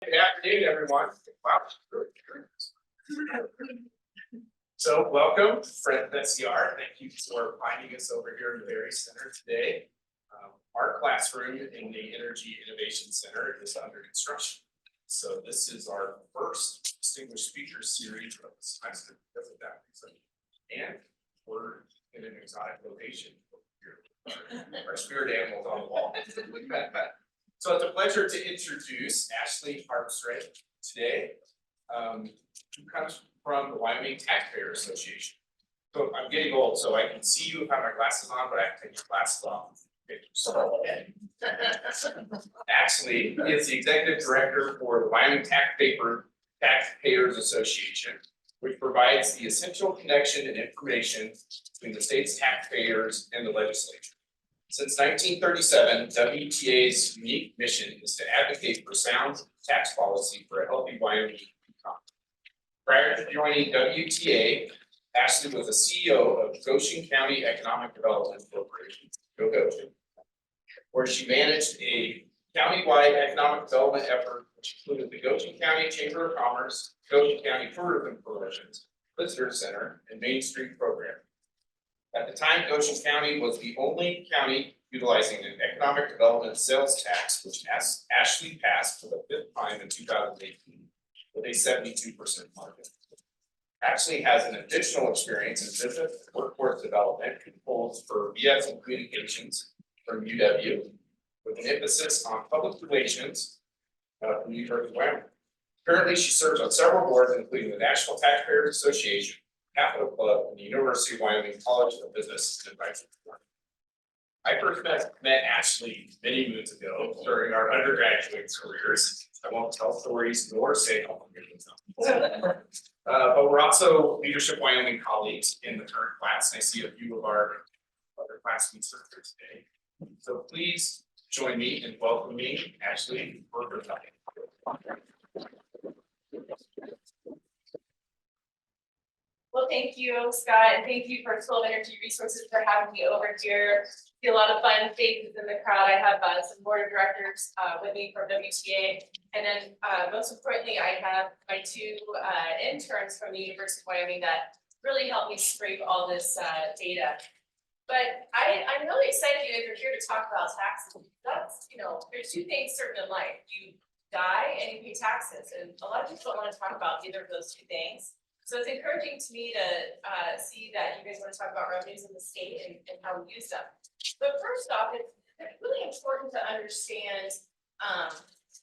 Good afternoon, everyone. Wow. So welcome, friends at SCR. Thank you for finding us over here in the Berry Center today. Our classroom in the Energy Innovation Center is under construction. So this is our first distinguished speaker series of the semester because of that reason. And we're in an exotic location here. Our spirit animals on the wall. So it's a pleasure to introduce Ashley Harpstreith today, who comes from the Wyoming Taxpayers Association. So I'm getting old, so I can see you if I have my glasses on, but I have to take your glasses off. Ashley is the executive director for the Wyoming Taxpayers Association, which provides the essential connection and information between the state's taxpayers and the legislature. Since 1937, WTA's unique mission is to advocate for sound tax policy for a healthy Wyoming economy. Prior to joining WTA, Ashley was the CEO of Goshen County Economic Development Corporation, Goshen, where she managed a countywide economic development effort, which included the Goshen County Chamber of Commerce, Goshen County Tourism Coalition's Visitor Center, and Main Street program. At the time, Goshen County was the only county utilizing an economic development sales tax, which Ashley passed for the 5th time in 2018 with a 72% margin. Ashley has an additional experience in business and workforce development and holds for BS in communications from UW with an emphasis on public relations from the University of Wyoming. Currently, she serves on several boards, including the National Taxpayers Association, Capital Club, and the University of Wyoming College of Business and Advisory. I first met Ashley many moons ago during our undergraduate careers. I won't tell stories nor say how long but we're also Leadership Wyoming colleagues in the current class, and I see a few of our other classmates are here today. So please join me in welcoming Ashley for her time. Well, thank you, Scott, and thank you for School of Energy Resources for having me over here. See a lot of fun faces in the crowd. I have some board of directors with me from WTA, and then most importantly, I have my 2 interns from the University of Wyoming that really helped me scrape all this data. But I'm really excited you guys are here to talk about taxes. That's, there's 2 things certain in life: you die and you pay taxes, and a lot of people don't want to talk about either of those 2 things. So it's encouraging to me to see that you guys want to talk about revenues in the state and how we use them. But first off, it's really important to understand,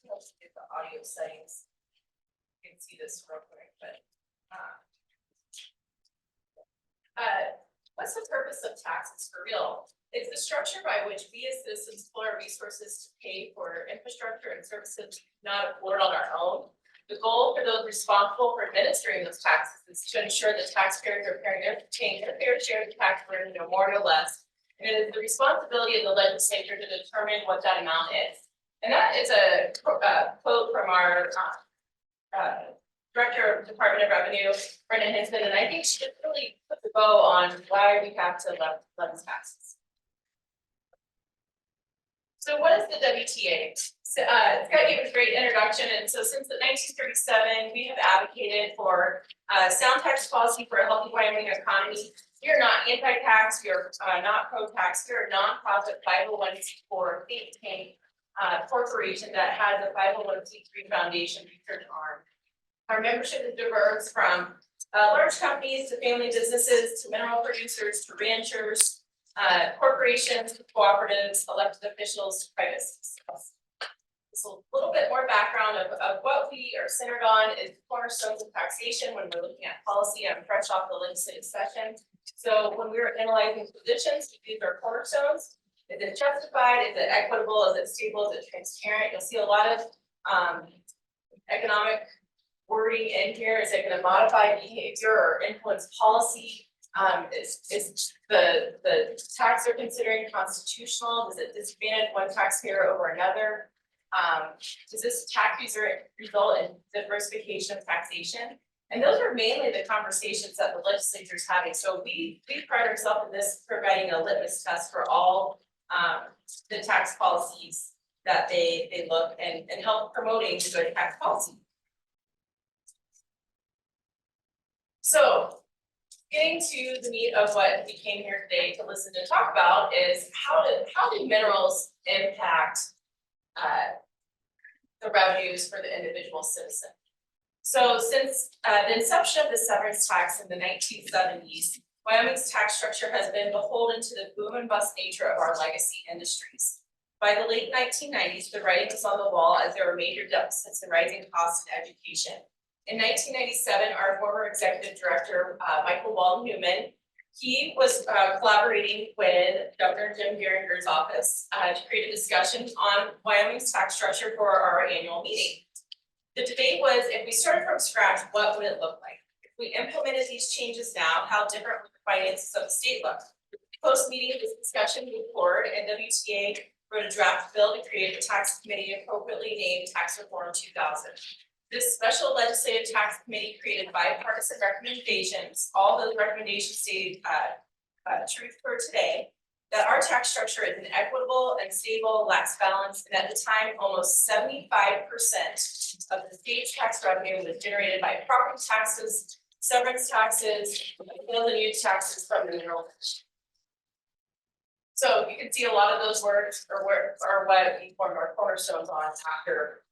let's get the audio settings. You can see this real quick, but what's the purpose of taxes for real? It's the structure by which we as citizens pull our resources to pay for infrastructure and services not afford on our own. The goal for those responsible for administering those taxes is to ensure that taxpayers are paying their fair share of the tax burden, no more no less. And it is the responsibility of the legislature to determine what that amount is. And that is a quote from our Director of Department of Revenue, Brendan Hinsman, and I think she just really put the bow on why we have to levy taxes. So what is the WTA? Scott gave a great introduction, and so since the 1937, we have advocated for sound tax policy for a healthy Wyoming economy. We are not anti-tax, we are not pro-tax, we are a nonprofit 501c4 think tank corporation that has a 501c3 foundation research arm. Our membership is diverse from large companies to family businesses to mineral producers to ranchers, corporations, cooperatives, elected officials, private citizens. So a little bit more background of what we are centered on is cornerstones of taxation when we're looking at policy. I'm fresh off the legislative session. So when we were analyzing positions, these are cornerstones. Is it justified? Is it equitable? Is it stable? Is it transparent? You'll see a lot of economic wording in here. Is it going to modify behavior or influence policy? Is the tax they're considering constitutional? Does it disadvantage one taxpayer over another? Does this tax result in diversification of taxation? And those are mainly the conversations that the legislature is having. So we pride ourselves in this providing a litmus test for all the tax policies that they look and help promoting good tax policy. So, getting to the meat of what we came here today to listen to talk about is how do minerals impact the revenues for the individual citizen. So since the inception of the severance tax in the 1970s, Wyoming's tax structure has been beholden to the boom and bust nature of our legacy industries. By the late 1990s, the writing was on the wall as there were major deficits and rising costs in education. In 1997, our former executive director, Michael Walden-Newman, he was collaborating with Governor Jim Geringer's office to create a discussion on Wyoming's tax structure for our annual meeting. The debate was, if we started from scratch, what would it look like? If we implemented these changes now, how different would the finances of the state look? Post-meeting, this discussion moved forward, and WTA wrote a draft bill to create a tax committee appropriately named Tax Reform 2000. This special legislative tax committee created bipartisan recommendations. All those recommendations stated truth for today, that our tax structure is inequitable and stable, lacks balance, and at the time, almost 75% of the state's tax revenue was generated by property taxes, severance taxes, and sales and use taxes from the mineral industry. So you can see a lot of those words are what we formed our cornerstones on after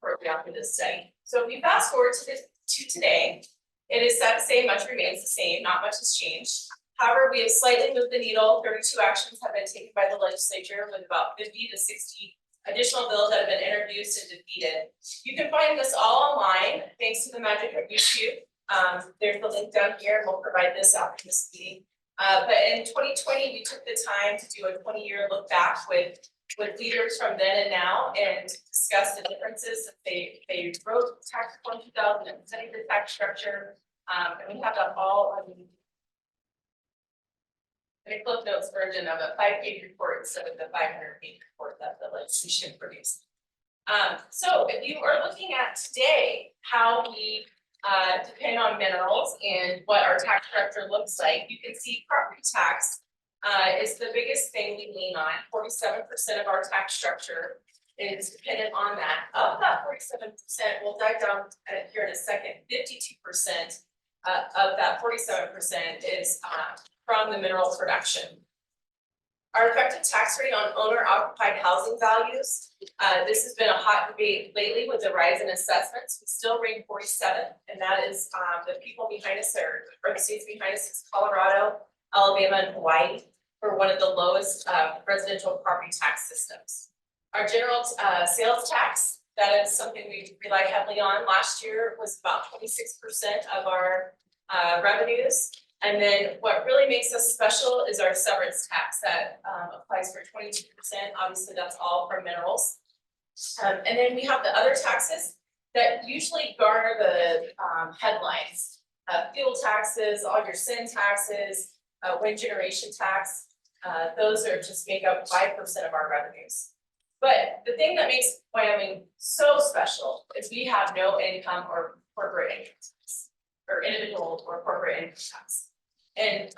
this study. So if we fast forward to today, it is sad to say much remains the same, not much has changed. However, we have slightly moved the needle. 32 actions have been taken by the legislature with about 50 to 60 additional bills that have been introduced and defeated. You can find this all online thanks to the magic of YouTube. There's the link down here, and we'll provide this after this meeting. But in 2020, we took the time to do a 20-year look back with leaders from then and now and discuss the differences that they wrote Tax Reform 2000 and studied the tax structure. And we have that all on a Cliff Notes version of a 5-page report instead of the 500-page report that the legislation produced. So if you are looking at today how we depend on minerals and what our tax structure looks like, you can see property tax is the biggest thing we lean on. 47% of our tax structure is dependent on that. Of that 47%, we'll dive down here in a second, 52% of that 47% is from the mineral production. Our effective tax rate on owner-occupied housing values, this has been a hot debate lately with the rise in assessments. We still rank 47th, and that is the people behind us or the states behind us is Colorado, Alabama, and Hawaii for one of the lowest residential property tax systems. Our general sales tax, that is something we rely heavily on. Last year was about 26% of our revenues. And then what really makes us special is our severance tax that applies for 22%. Obviously, that's all from minerals. And then we have the other taxes that usually garner the headlines. Fuel taxes, all your sin taxes, wind generation tax. Those are just make up 5% of our revenues. But the thing that makes Wyoming so special is we have no income or corporate income tax, or individual or corporate income tax. And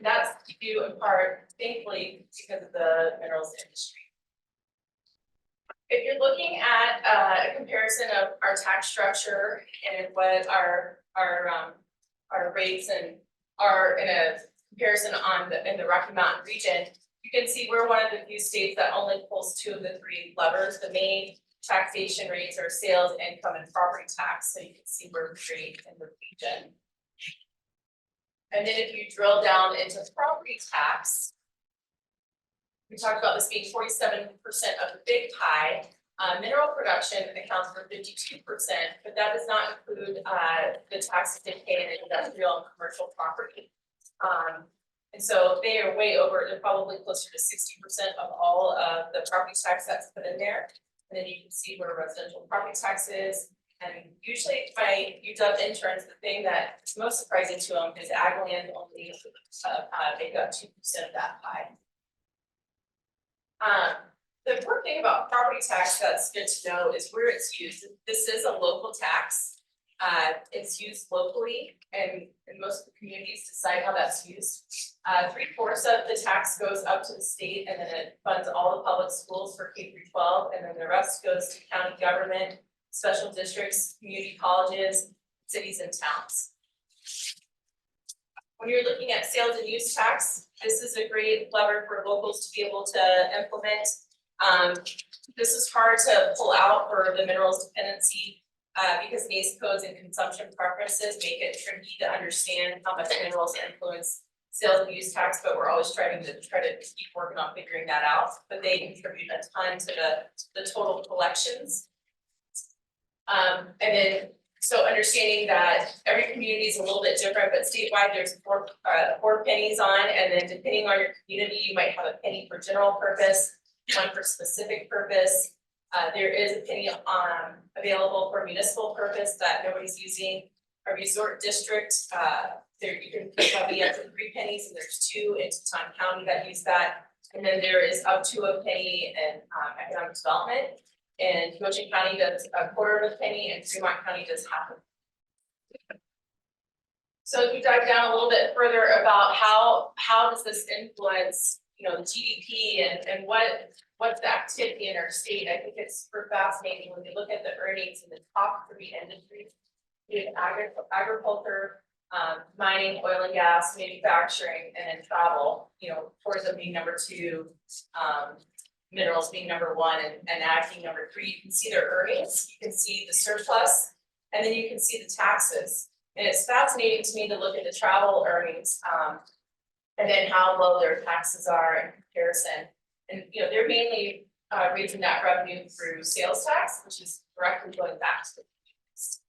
that's due in part, thankfully, because of the minerals industry. If you're looking at a comparison of our tax structure and what our rates and are in a comparison in the Rocky Mountain region, you can see we're one of the few states that only pulls 2 of the 3 levers. The main taxation rates are sales, income, and property tax. So you can see we're great in the region. And then if you drill down into property tax, we talked about this being 47% of the big pie. Mineral production accounts for 52%, but that does not include the taxes they pay in industrial and commercial property. And so they are way over, they're probably closer to 60% of all of the property tax that's put in there. And then you can see where residential property tax is. And usually by UW interns, the thing that is most surprising to them is ag land only make up 2% of that pie. The important thing about property tax that's good to know is where it's used. This is a local tax. It's used locally and most of the communities decide how that's used. 3/4 of the tax goes up to the state and then it funds all the public schools for K through 12, and then the rest goes to county government, special districts, community colleges, cities and towns. When you're looking at sales and use tax, this is a great lever for locals to be able to implement. This is hard to pull out for the minerals dependency, because NACE codes and consumption preferences make it tricky to understand how much minerals influence sales and use tax, but we're always trying to keep working on figuring that out, but they contribute a ton to the total collections. And then, so understanding that every community is a little bit different, but statewide, there's four pennies on, and then depending on your community, you might have a penny for general purpose, one for specific purpose. There is a penny available for municipal purpose that nobody's using. A resort district, there you can probably up to 3 pennies, and there's 2 in Teton County that use that. And then there is up to a penny in economic development. And Youngstown County does 1/4 of a penny, and Fremont County does 1/2. So if you dive down a little bit further about how does this influence, the GDP and what's the activity in our state, I think it's super fascinating when you look at the earnings in the top 3 industries. We have agriculture, mining, oil and gas, manufacturing, and then travel. Tourism being number 2, minerals being number 1, and ag being number 3. You can see their earnings, you can see the surplus, and then you can see the taxes. And it's fascinating to me to look at the travel earnings, and then how low their taxes are in comparison. And they're mainly raising that revenue through sales tax, which is directly going back to the communities.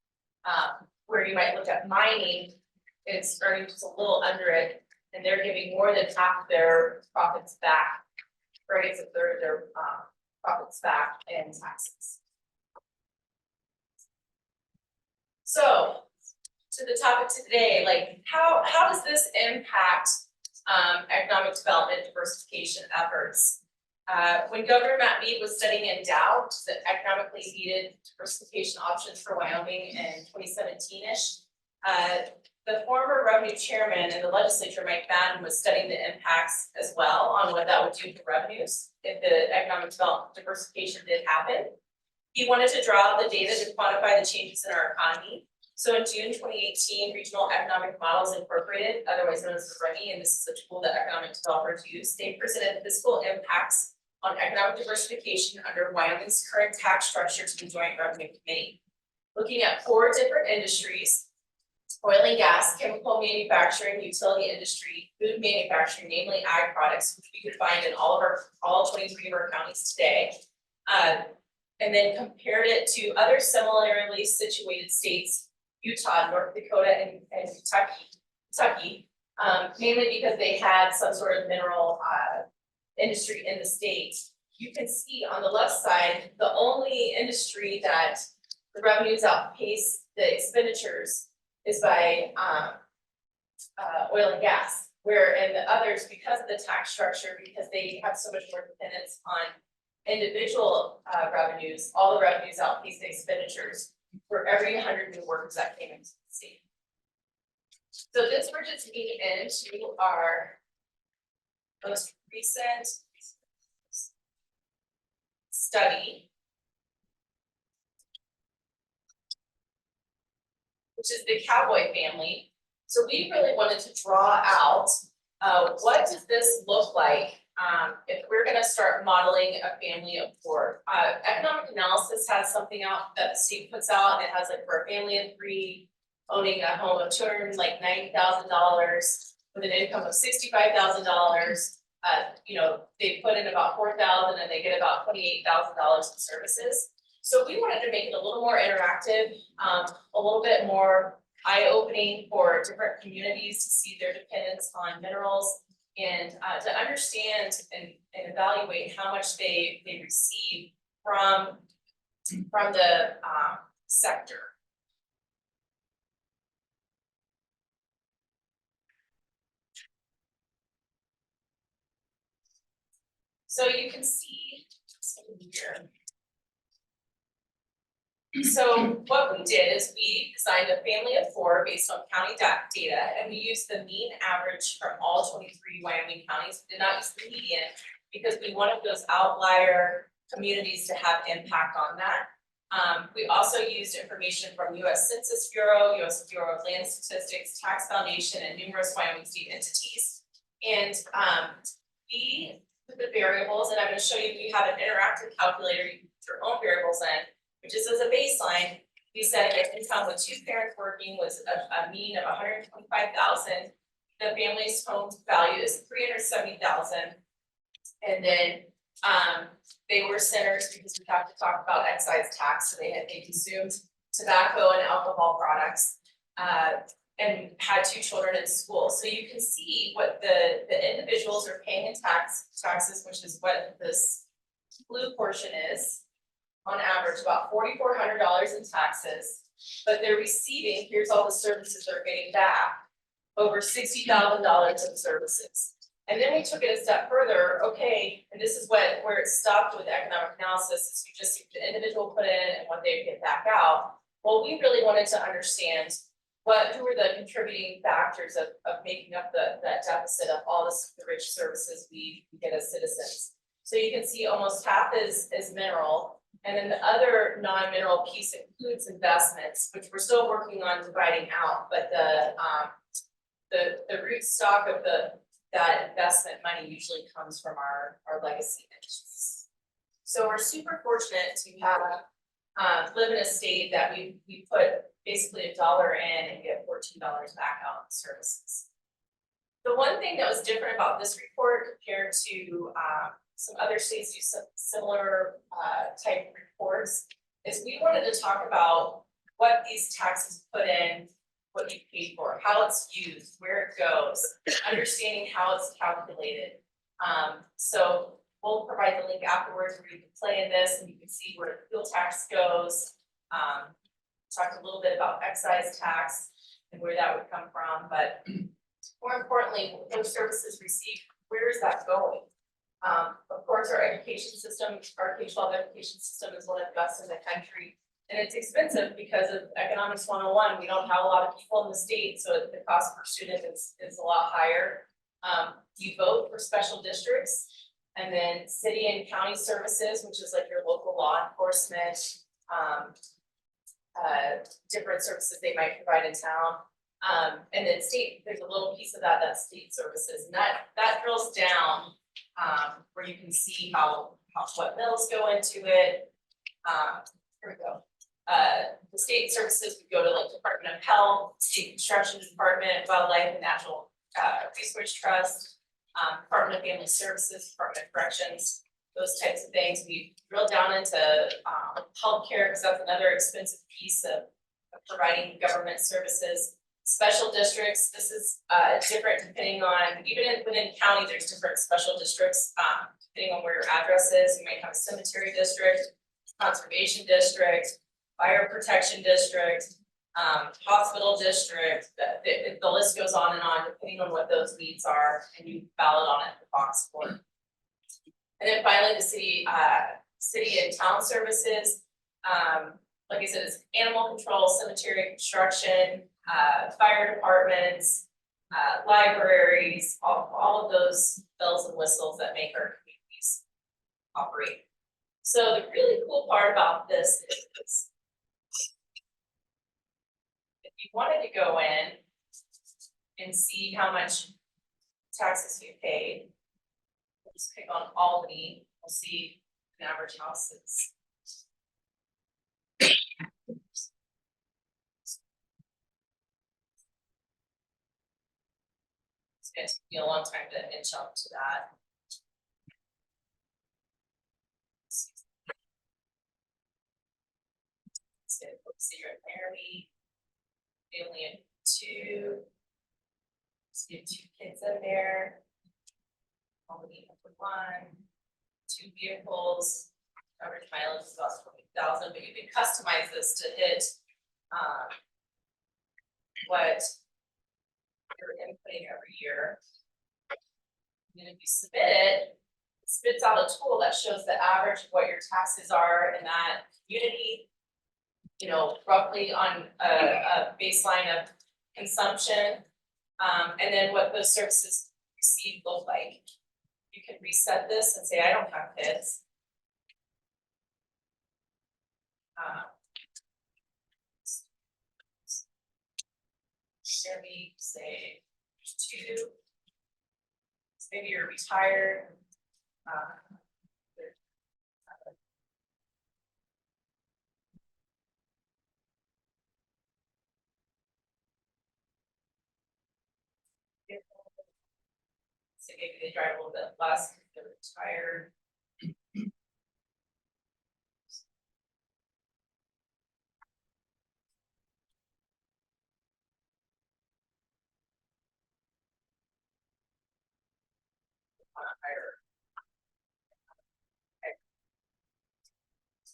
Where you might look at mining, it's earning just a little under it, and they're giving more than half their profits back. Or it's a third of their profits back in taxes. So, to the topic today, like how does this impact economic development diversification efforts? When Governor Matt Mead was studying in Dow, which is the economically needed diversification options for Wyoming in 2017-ish, the former revenue chairman in the legislature, Mike Madden, was studying the impacts as well on what that would do to revenues if the economic development diversification did happen. He wanted to draw out the data to quantify the changes in our economy. So in June 2018, Regional Economic Models Incorporated, otherwise known as REMI, and this is a tool that economic developers use, they presented fiscal impacts on economic diversification under Wyoming's current tax structure to the Joint Revenue Committee. Looking at 4 different industries: oil and gas, chemical manufacturing, utility industry, food manufacturing, namely ag products, which we could find in all 23 of our counties today. And then compared it to other similarly situated states, Utah, North Dakota, and Kentucky, mainly because they had some sort of mineral industry in the state. You can see on the left side, the only industry that the revenues outpace the expenditures is by oil and gas, where in the others, because of the tax structure, because they have so much more dependence on individual revenues, all the revenues outpace the expenditures for every 100 new workers that came into the state. So this we're just getting into our most recent study, which is the cowboy family. So we really wanted to draw out what does this look like if we're going to start modeling a family of 4. Economic analysis has something out that the state puts out, and it has like for a family of 3 owning a home of $290,000 with an income of $65,000. They put in about $4,000 and they get about $28,000 in services. So we wanted to make it a little more interactive, a little bit more eye-opening for different communities to see their dependence on minerals and to understand and evaluate how much they receive from the sector. So you can see here. So what we did is we designed a family of 4 based on county data, and we used the mean average from all 23 Wyoming counties. We did not use the median because we wanted those outlier communities to have impact on that. We also used information from US Census Bureau, US Bureau of Land Statistics, Tax Foundation, and numerous Wyoming state entities. And we put the variables, and I'm gonna show you, we have an interactive calculator, you can put your own variables in, which is as a baseline. We said that income with 2 parents working was a mean of 125,000. The family's home value is 370,000. And then they were centers because we have to talk about excise tax, so they consumed tobacco and alcohol products, and had 2 children in school. So you can see what the individuals are paying in taxes, which is what this blue portion is. On average, about $4,400 in taxes, but they're receiving, here's all the services they're getting back, over $60,000 in services. And then we took it a step further, okay, and this is where it stopped with economic analysis, is you just see the individual put in and what they get back out. Well, we really wanted to understand who are the contributing factors of making up that deficit of all the rich services we get as citizens. So you can see almost half is mineral. And then the other non-mineral piece includes investments, which we're still working on dividing out, but the root stock of that investment money usually comes from our legacy entities. So we're super fortunate to have live in a state that we put basically $1 in and get $14 back out in services. The one thing that was different about this report compared to some other states use some similar type reports, is we wanted to talk about what these taxes put in, what you paid for, how it's used, where it goes, understanding how it's calculated. So we'll provide the link afterwards where you can play in this and you can see where the fuel tax goes. Talked a little bit about excise tax and where that would come from, but more importantly, those services received, where is that going? Of course, our education system, our K-12 education system is one of the best in the country. And it's expensive because of economics 101. We don't have a lot of people in the state, so the cost per student is a lot higher. You vote for special districts, and then city and county services, which is like your local law enforcement, different services they might provide in town. And then state, there's a little piece of that's state services, and that drills down where you can see what mills go into it. Here we go. The state services would go to like Department of Health, State Construction Department, Wildlife and Natural Resource Trust, Department of Family Services, Department of Corrections, those types of things. We drill down into healthcare, because that's another expensive piece of providing government services. Special districts, this is different depending on, even within county, there's different special districts, depending on where your address is. You might have a cemetery district, conservation district, fire protection district, hospital district, the list goes on, depending on what those needs are, and you ballot on it, the box for it. And then finally, the city and town services, like I said, it's animal control, cemetery construction, fire departments, libraries, all of those bells and whistles that make our communities operate. So the really cool part about this is, if you wanted to go in and see how much taxes you paid, just click on Albany, we'll see an average house is. It's gonna take me a long time to inch up to that. So see you're in Laramie, family of 2. See 2 kids in there. Only up to 1, 2 vehicles. Average mileage is about 20,000, but you can customize this to hit what you're inputting every year. And if you submit it, it spits out a tool that shows the average of what your taxes are in that community. roughly on a baseline of consumption. And then what those services received look like. You can reset this and say, I don't have kids. Maybe say there's 2. So maybe you're retired. So maybe they drive a little bit less if they're retired.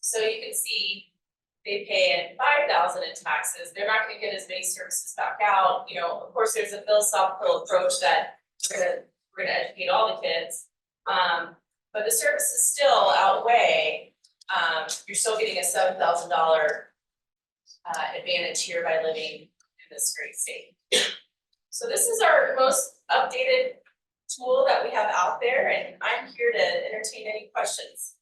So you can see they pay in 5,000 in taxes. They're not going to get as many services back out. Of course, there's a philosophical approach that we're gonna educate all the kids. But the services still outweigh. You're still getting a $7,000 advantage here by living in this great state. So this is our most updated tool that we have out there, and I'm here to entertain any questions.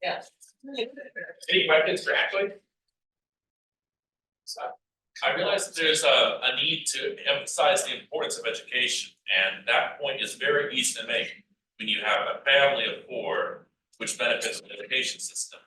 Yeah. Any questions for Ashley? So, I realize that there's a need to emphasize the importance of education, and that point is very easy to make when you have a family of 4 which benefits from the education system.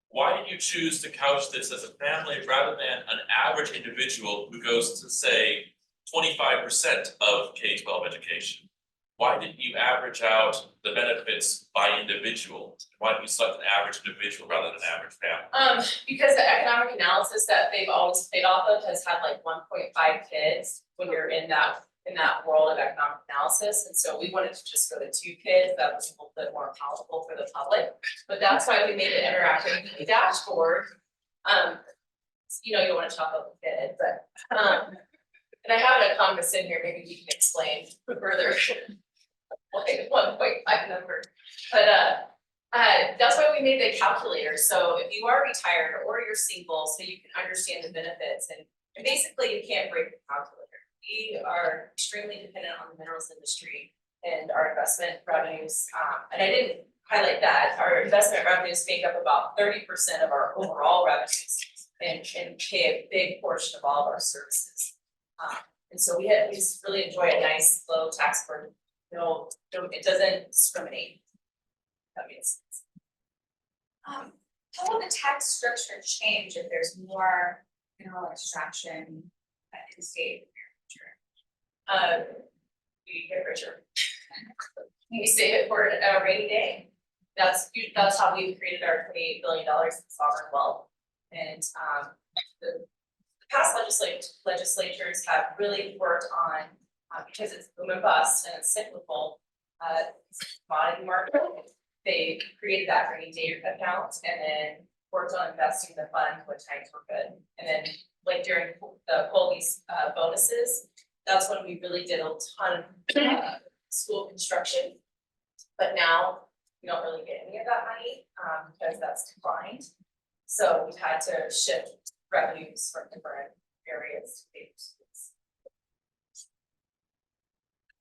Why did you choose to couch this as a family rather than an average individual who goes to, say, 25% of K-12 education? Why didn't you average out the benefits by individual? Why did you select an average individual rather than an average family? Because the economic analysis that they've always played off of has had like 1.5 kids when you're in that world of economic analysis. And so we wanted to just go to 2 kids. That was a little bit more palatable for the public. But that's why we made it interactive in the dashboard. You don't want to talk about the kid, but and I have an economist in here, maybe he can explain further. Like 1.5 number, but that's why we made the calculator. So if you are retired or you're single, so you can understand the benefits, and basically you can't break the calculator. We are extremely dependent on the minerals industry and our investment revenues. And I didn't highlight that our investment revenues make up about 30% of our overall revenues and pay a big portion of all of our services. And so we really enjoy a nice low tax burden. No, it doesn't discriminate. That makes sense. How will the tax structure change if there's more mineral extraction in the state? We get richer. We save it for a rainy day. That's how we created our $28 billion in sovereign wealth. And the past legislatures have really worked on, because it's boom and bust and it's cyclical, commodity market. They created that rainy day account and then worked on investing the fund when times were good. And then like during the Colby's bonuses, that's when we really did a ton of school construction. But now we don't really get any of that money because that's declined. So we've had to shift revenues from different areas to pay for schools.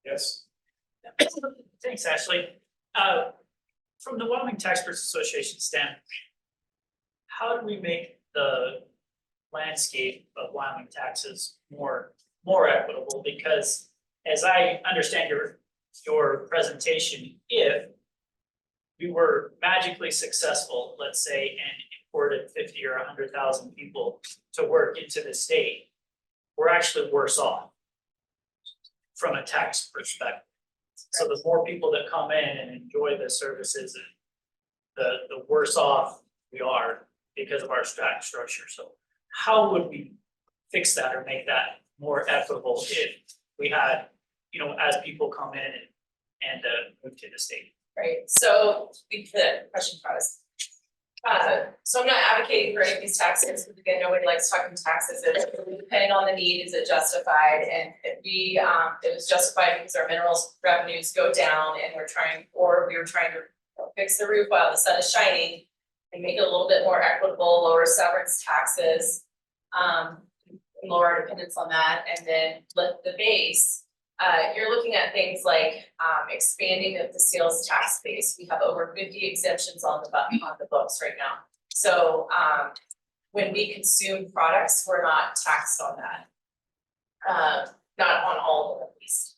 yes, Thanks, Ashley. From the Wyoming Taxpayers Association standpoint, how do we make the landscape of Wyoming taxes more equitable? Because as I understand your presentation, if we were magically successful, let's say, and imported 50 or 100,000 people to work into the state, we're actually worse off from a tax perspective. So the more people that come in and enjoy the services, the worse off we are because of our tax structure. So how would we fix that or make that more equitable if we had, as people come in and move to the state? Right, so the question was, So I'm not advocating for any of these taxes, because again, nobody likes talking taxes, it's depending on the need, is it justified? And if we, it was justified because our minerals revenues go down and we were trying to fix the roof while the sun is shining and make it a little bit more equitable, lower severance taxes, lower our dependence on that, and then lift the base. You're looking at things like expanding of the sales tax base. We have over 50 exemptions on the books right now. So when we consume products, we're not taxed on that. Not on all of them at least.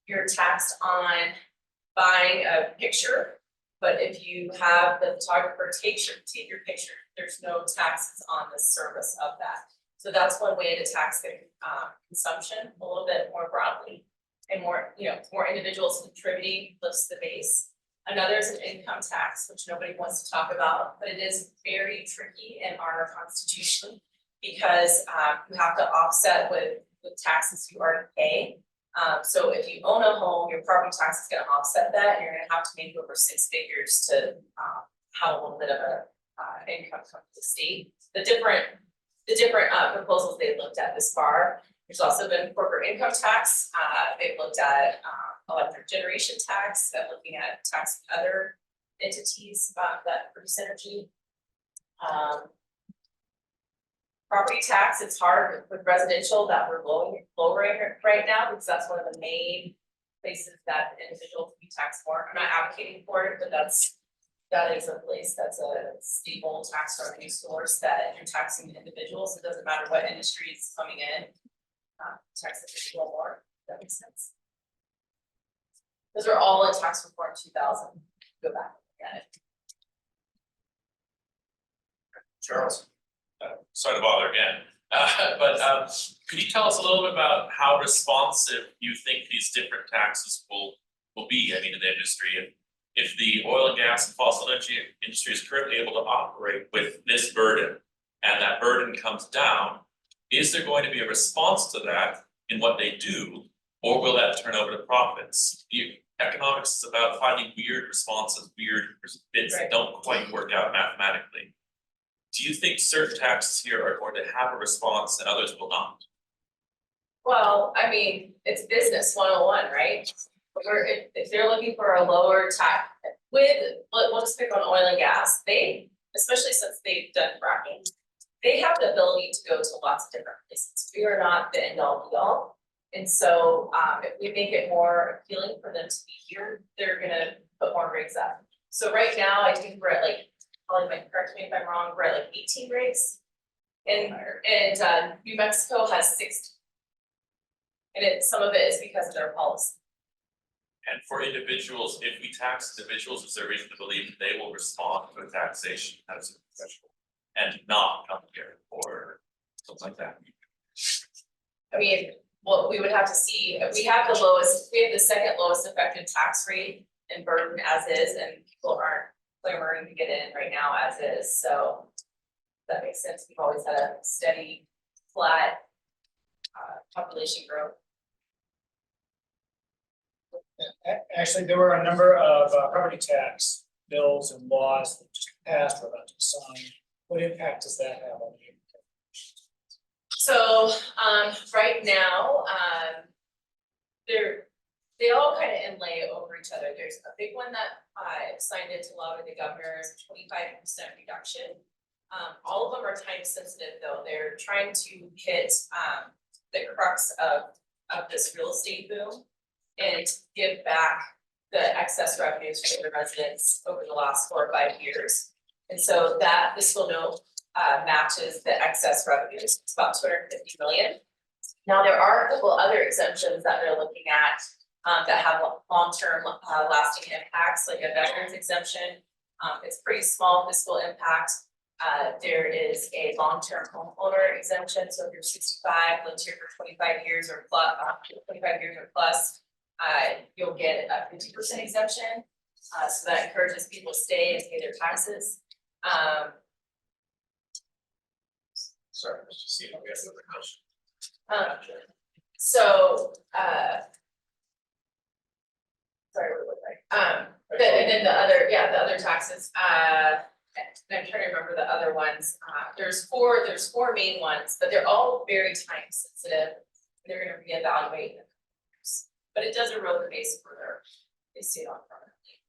You're taxed on buying a picture, but if you have the photographer take your picture, there's no taxes on the service of that. So that's one way to tax the consumption a little bit more broadly, and more, more individuals contributing lifts the base. Another is an income tax, which nobody wants to talk about, but it is very tricky in our constitution because you have to offset with taxes you already pay. So if you own a home, your property tax is going to offset that, and you're going to have to make over 6 figures to have a little bit of a income come to the state. The different proposals they've looked at this far. There's also been corporate income tax. They've looked at electric generation tax. They're looking at tax other entities that produce energy. Property tax, it's hard with residential that we're lowering right now, because that's one of the main places that individuals can be taxed more. I'm not advocating for it, but that is a place that's a stable tax revenue source that you're taxing the individuals. It doesn't matter what industry is coming in, tax the individual more. That makes sense. Those are all in tax reform 2000. Go back and get it. Charles? Sorry to bother again, but could you tell us a little bit about how responsive you think these different taxes will be, I mean, in the industry? If the oil and gas and fossil energy industry is currently able to operate with this burden, and that burden comes down, is there going to be a response to that in what they do, or will that turn over to profits? Economics is about finding weird responses, weird bits that don't quite work out mathematically. Do you think certain taxes here are going to have a response and others will not? Well, I mean, it's business 101, right? If they're looking for a lower tax we'll just pick on oil and gas, especially since they've done fracking, they have the ability to go to lots of different places. We are not the end all be all. And so if we make it more appealing for them to be here, they're gonna put more rigs up. So right now, I think we're at correct me if I'm wrong, we're at 18 rigs. And New Mexico has 60. And some of it is because of their policy. And for individuals, if we tax individuals, is there reason to believe that they will respond to the taxation as a professional and not come here or something like that? I mean, what we would have to see, we have the second lowest effective tax rate in burden as is, and people aren't clamoring to get in right now as is, so that makes sense. We've always had a steady, flat population growth. Actually, there were a number of property tax bills and laws that just passed or about to sign. What impact does that have on you? So right now, they all kind of inlay over each other. There's a big one that signed into law with the governor is a 25% reduction. All of them are time sensitive though. They're trying to hit the crux of this real estate boom and give back the excess revenues for the residents over the last 4 or 5 years. And so that fiscal note matches the excess revenues. It's about 250 million. Now there are a couple other exemptions that they're looking at that have long-term lasting impacts, like a veterans exemption. It's pretty small fiscal impact. There is a long-term homeowner exemption. So if you're 65, lived here for 25 years or plus, you'll get a 50% exemption. So that encourages people to stay and pay their taxes. Sorry, let's just see if we have another question. Sorry, what was I? And then the other taxes, and I'm trying to remember the other ones, there's four main ones, but they're all very time sensitive. They're gonna reevaluate them. But it does erode the base further, they stay on permanently.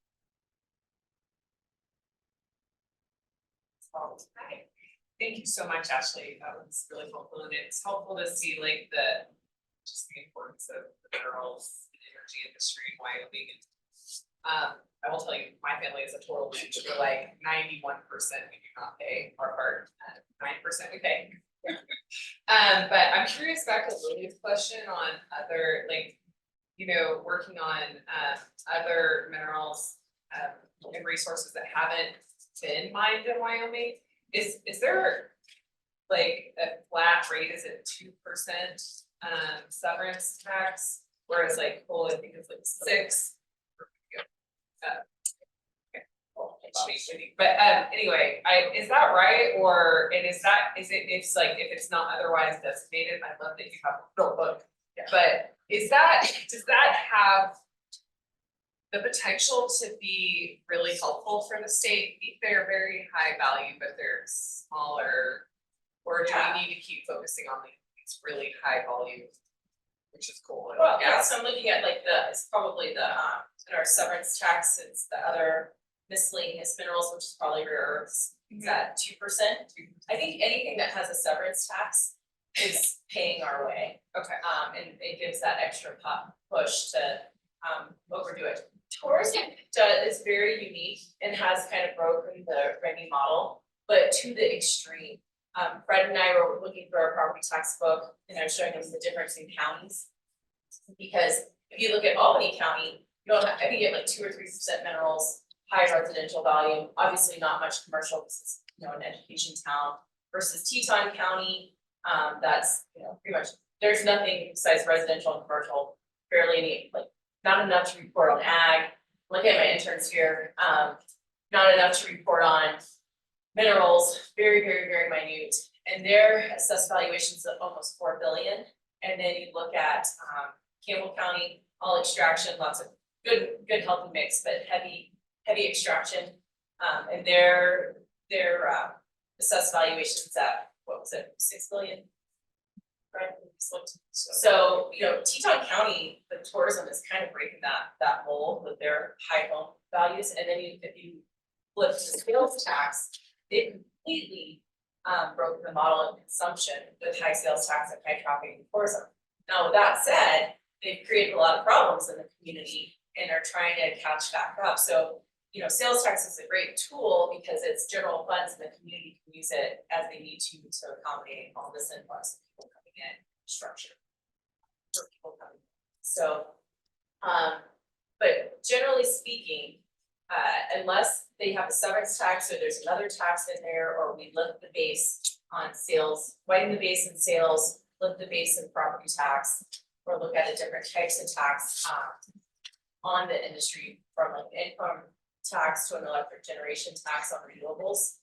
Hi. Thank you so much, Ashley. That was really helpful, and it's helpful to see like just the importance of the minerals and energy industry in Wyoming. And I will tell you, my family is a total witch. We're like 91% we do not pay our part, 9% we pay. But I'm curious back to Lily's question on other, like, working on other minerals and resources that haven't been mined in Wyoming. Is there like a flat rate? Is it 2% severance tax? Whereas like coal, I think it's like 6. But anyway, is that right? It's like, if it's not otherwise designated, I love that you have a notebook. But does that have the potential to be really helpful for the state? They're very high value, but they're smaller. Or do we need to keep focusing on these really high volume, which is cool? Well, yeah, so I'm looking at like it's probably in our severance tax, it's the other miscellaneous minerals, which is probably rare earths, is at 2%. I think anything that has a severance tax is paying our way. Okay. And it gives that extra push to overdo it. Tourism is very unique and has kind of broken the Remy model, but to the extreme. Fred and I were looking through our property tax book, and I was showing them the difference in counties. Because if you look at Albany County, you don't have, I think you have like 2 or 3% minerals, high residential value, obviously not much commercial, because it's, an education town, versus Teton County, that's, pretty much, there's nothing besides residential and commercial, barely any, like, not enough to report on ag. Look at my interns here, not enough to report on minerals, very, very, very minute. And their assessed valuations of almost 4 billion. And then you look at Campbell County, all extraction, lots of good healthy mix, but heavy extraction. And their assessed valuations at, what was it, 6 billion? Right, so, Teton County, the tourism is kind of breaking that mold with their high home values. And then if you flip the sales tax, they completely broke the model of consumption with high sales tax and high traffic tourism. Now, with that said, they've created a lot of problems in the community and are trying to catch back up. So, sales tax is a great tool because it's general funds and the community can use it as they need to accommodate all this influx of people coming in, structure for people coming in. So, but generally speaking, unless they have a severance tax or there's another tax in there, or we lift the base on sales, widen the base in sales, lift the base in property tax, or look at the different types of tax on the industry, from like income tax to an electric generation tax on renewables,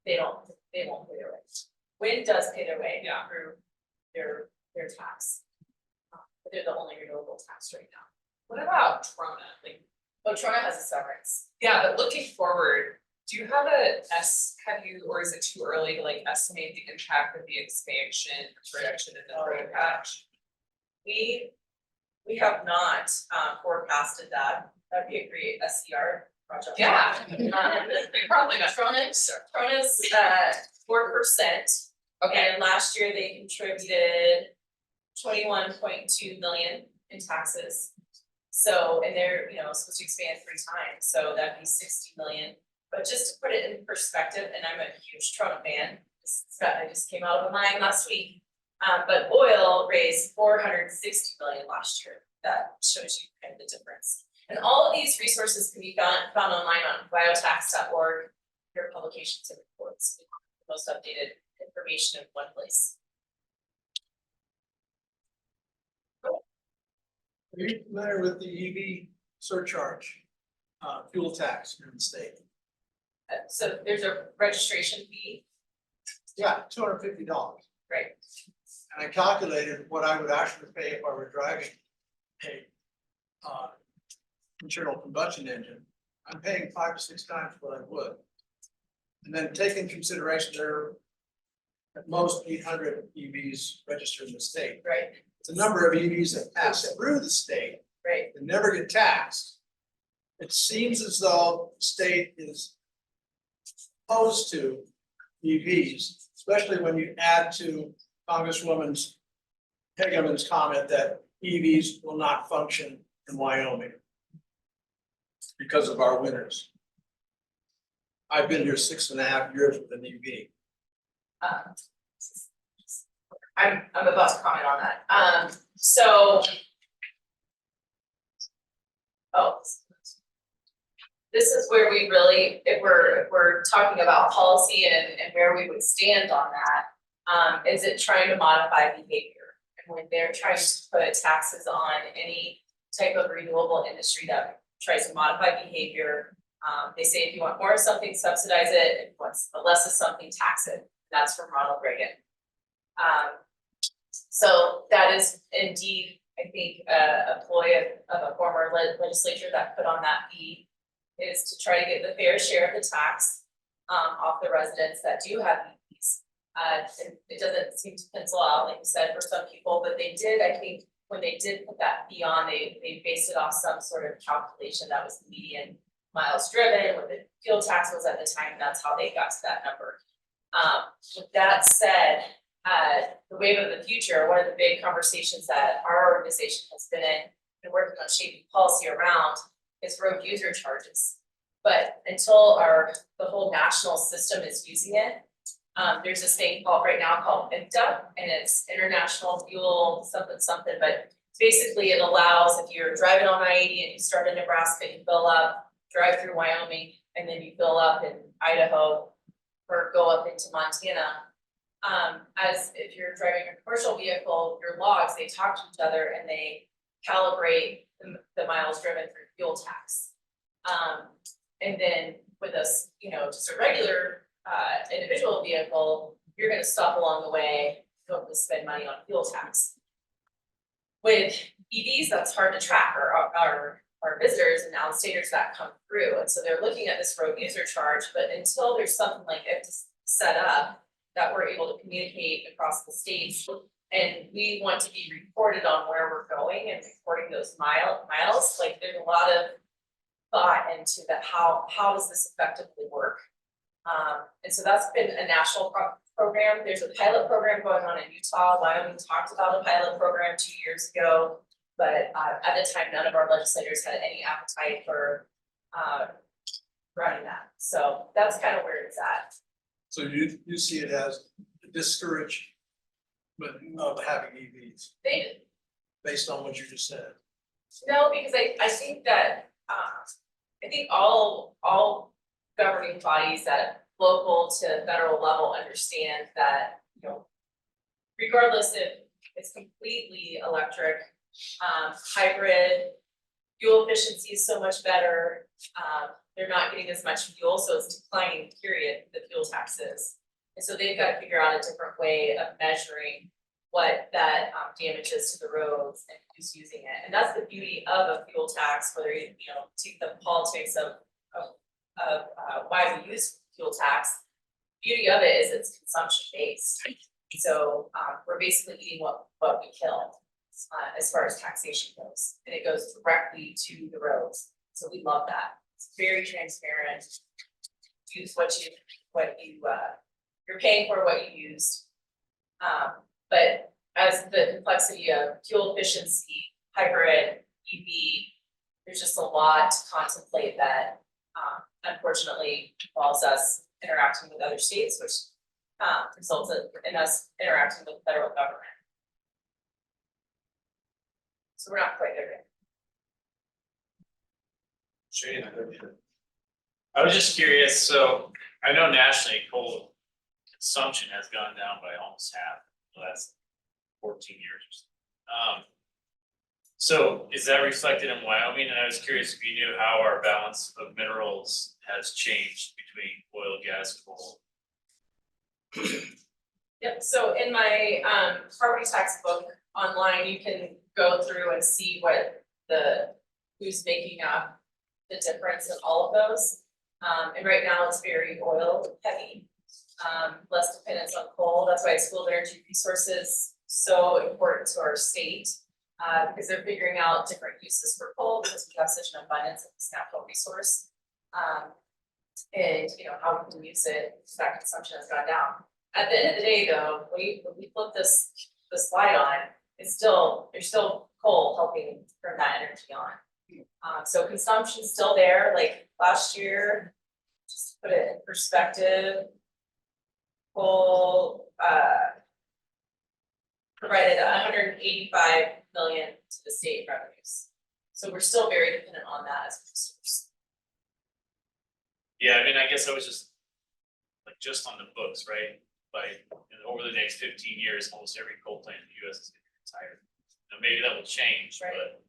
they won't pay their way. Wind does pay their way through their tax. But they're the only renewable tax right now. What about Trona? Trona has a severance. Yeah, but looking forward, do you have or is it too early to estimate the impact of the expansion, reduction in the road patch? We have not forecasted that. That'd be a great SCR project. Yeah. Probably not. Trona's 4%. Okay, And last year they contributed 21.2 million in taxes. So, and they're, supposed to expand 3 times, so that'd be 60 million. But just to put it in perspective, and I'm a huge Trona fan, I just came out of a mine last week. But oil raised 460 million last year. That shows you kind of the difference. And all of these resources can be found online on biotax.org, your publications and reports, the most updated information in one place. Are you familiar with the EV surcharge, fuel tax here in the state? So there's a registration fee, Yeah, $250. right? And I calculated what I would actually pay if I were driving a internal combustion engine. I'm paying 5 to 6 times what I would. And then take into consideration there are at most 800 EVs registered in the state. Right, The number of EVs that pass through the state right. and never get taxed. It seems as though the state is opposed to EVs, especially when you add to Congresswoman Hageman's comment that EVs will not function in Wyoming because of our winters. I've been here 6.5 years with an EV. I'm about to comment on that, so. Oh. This is where we really, if we're talking about policy and where we would stand on that, is it trying to modify behavior? And when they're trying to put taxes on any type of renewable industry that tries to modify behavior, they say if you want more of something, subsidize it, if you want less of something, tax it. That's from Ronald Reagan. So that is indeed, I think, a ploy of a former legislature that put on that fee, is to try to get the fair share of the tax off the residents that do have EVs. And it doesn't seem to pencil out, like you said, for some people, but they did, I think, when they did put that fee on, they based it off some sort of calculation that was the median miles driven, what the fuel tax was at the time, and that's how they got to that number. With that said, the wave of the future, one of the big conversations that our organization has been in and working on shaping policy around is road user charges. But until the whole national system is using it, there's this thing right now called IFTA, and it's International Fuel something, but basically it allows, if you're driving on I-80 and you start in Nebraska, you fill up, drive through Wyoming, and then you fill up in Idaho or go up into Montana. As if you're driving a commercial vehicle, your logs, they talk to each other and they calibrate the miles driven through fuel tax. And then with us, just a regular individual vehicle, you're gonna stop along the way, don't have to spend money on fuel tax. With EVs, that's hard to track, our visitors and out-of-staters that come through, and so they're looking at this road user charge, but until there's something like it set up, that we're able to communicate across the states, and we want to be reported on where we're going and reporting those miles, like there's a lot of thought into that, how does this effectively work? And so that's been a national program. There's a pilot program going on in Utah. Wyoming talked about a pilot program 2 years ago, but at the time, none of our legislators had any appetite for running that. So that's kind of where it's at. So you see it as a discouragement of having EVs They, based on what you just said. no, because I think that, I think all governing bodies at local to federal level understand that, regardless if it's completely electric, hybrid, fuel efficiency is so much better, they're not getting as much fuel, so it's declining, period, the fuel tax is. And so they've got to figure out a different way of measuring what that damage is to the roads and who's using it. And that's the beauty of a fuel tax, whether you take the politics of why we use fuel tax. Beauty of it is it's consumption based. So we're basically eating what we kill as far as taxation goes, and it goes directly to the roads. So we love that. It's very transparent. Use you're paying for what you used. But as the complexity of fuel efficiency, hybrid, EV, there's just a lot to contemplate that unfortunately involves us interacting with other states, which results in us interacting with the federal government. So we're not quite there yet. Shane, I don't know. I was just curious, so I know nationally coal consumption has gone down by almost half in the last 14 years. So is that reflected in Wyoming? And I was curious if you knew how our balance of minerals has changed between oil, gas, coal. Yep, so in my property tax book online, you can go through and see what who's making up the difference in all of those. And right now it's very oil heavy, less dependence on coal. That's why school energy resources so important to our state. Because they're figuring out different uses for coal because we have such an abundance of this natural resource. And you know, how we can use it, so that consumption has gone down. At the end of the day though, when we flip this slide on, it's still, there's still coal helping turn that energy on. So consumption's still there, like last year, just to put it in perspective. Coal provided 185 million to the state revenues. So we're still very dependent on that as a resource. Yeah, I mean, I guess I was just, like, just on the books, right? Like, over the next 15 years, almost every coal plant in the US is gonna be retired. Now, maybe that will change, Right. but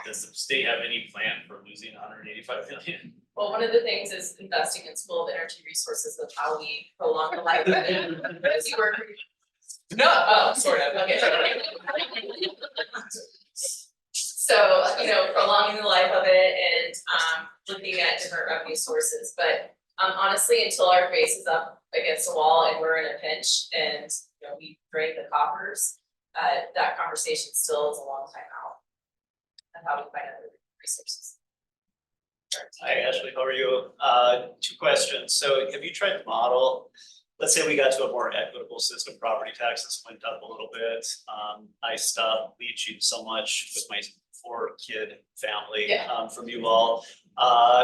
does the state have any plan for losing 185 million? Well, one of the things is investing in school of energy resources of how we prolong the life of it. As you work. No, oh, sort of, okay. So, you know, prolonging the life of it and looking at different revenue sources, but honestly, until our face is up against the wall and we're in a pinch and, you know, we drain the coffers, that conversation still is a long time out. And how we find other resources. Hi Ashley, how are you? Two questions. So have you tried to model, let's say we got to a more equitable system, property taxes went up a little bit. I stopped leaching so much with my 4-kid family, Yeah. from you all,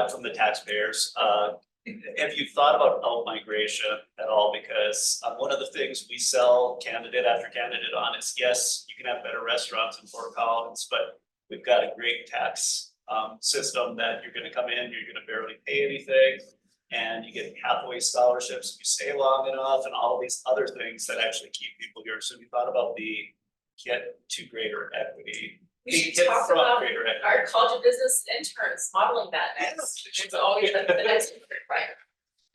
from the taxpayers. Have you thought about out-migration at all? Because one of the things we sell candidate after candidate on is, yes, you can have better restaurants in Fort Collins, but we've got a great tax system that you're gonna come in, you're gonna barely pay anything. And you get halfway scholarships if you stay long enough and all these other things that actually keep people here. So we thought about the get to greater equity. We should Get talk from about greater equity. our College of Business interns modeling that next. It's always the next requirement.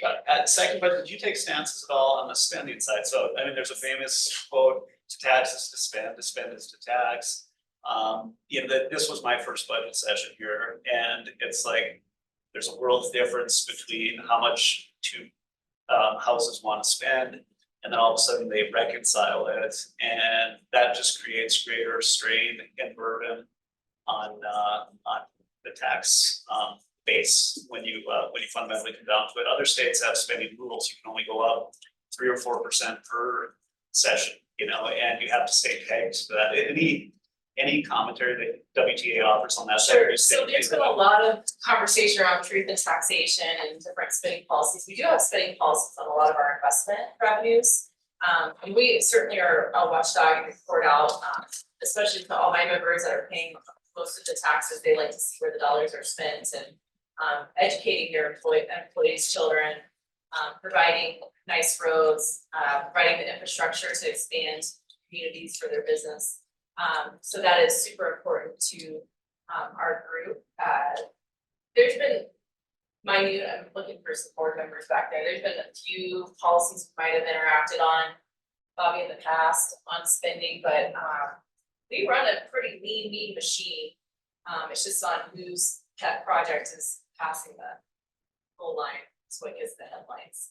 Got it. Second, but did you take stances at all on the spending side? So, I mean, there's a famous quote, to tax is to spend is to tax. You know, that this was my first budget session here, and it's like, there's a world of difference between how much two houses want to spend, and then all of a sudden they reconcile it, and that just creates greater strain and burden on the tax base when you fundamentally come down to it. Other states have spending rules, you can only go up 3 or 4% per session, you know, and you have to stay pegged to that. Any commentary that WTA offers on that? Sure, so there's been a lot of conversation around truth and taxation and different spending policies. We do have spending policies on a lot of our investment revenues. And we certainly are a watchdog and report out, especially to all my members that are paying most of the taxes. They like to see where the dollars are spent and educating their employees' children, providing nice roads, providing the infrastructure to expand communities for their business. So that is super important to our group. There's been minute, I'm looking for some board members back there. There's been a few policies we might have interacted on, Bobby, in the past on spending, but we run a pretty lean machine. It's just on whose pet project is passing the goal line. That's what gets the headlines.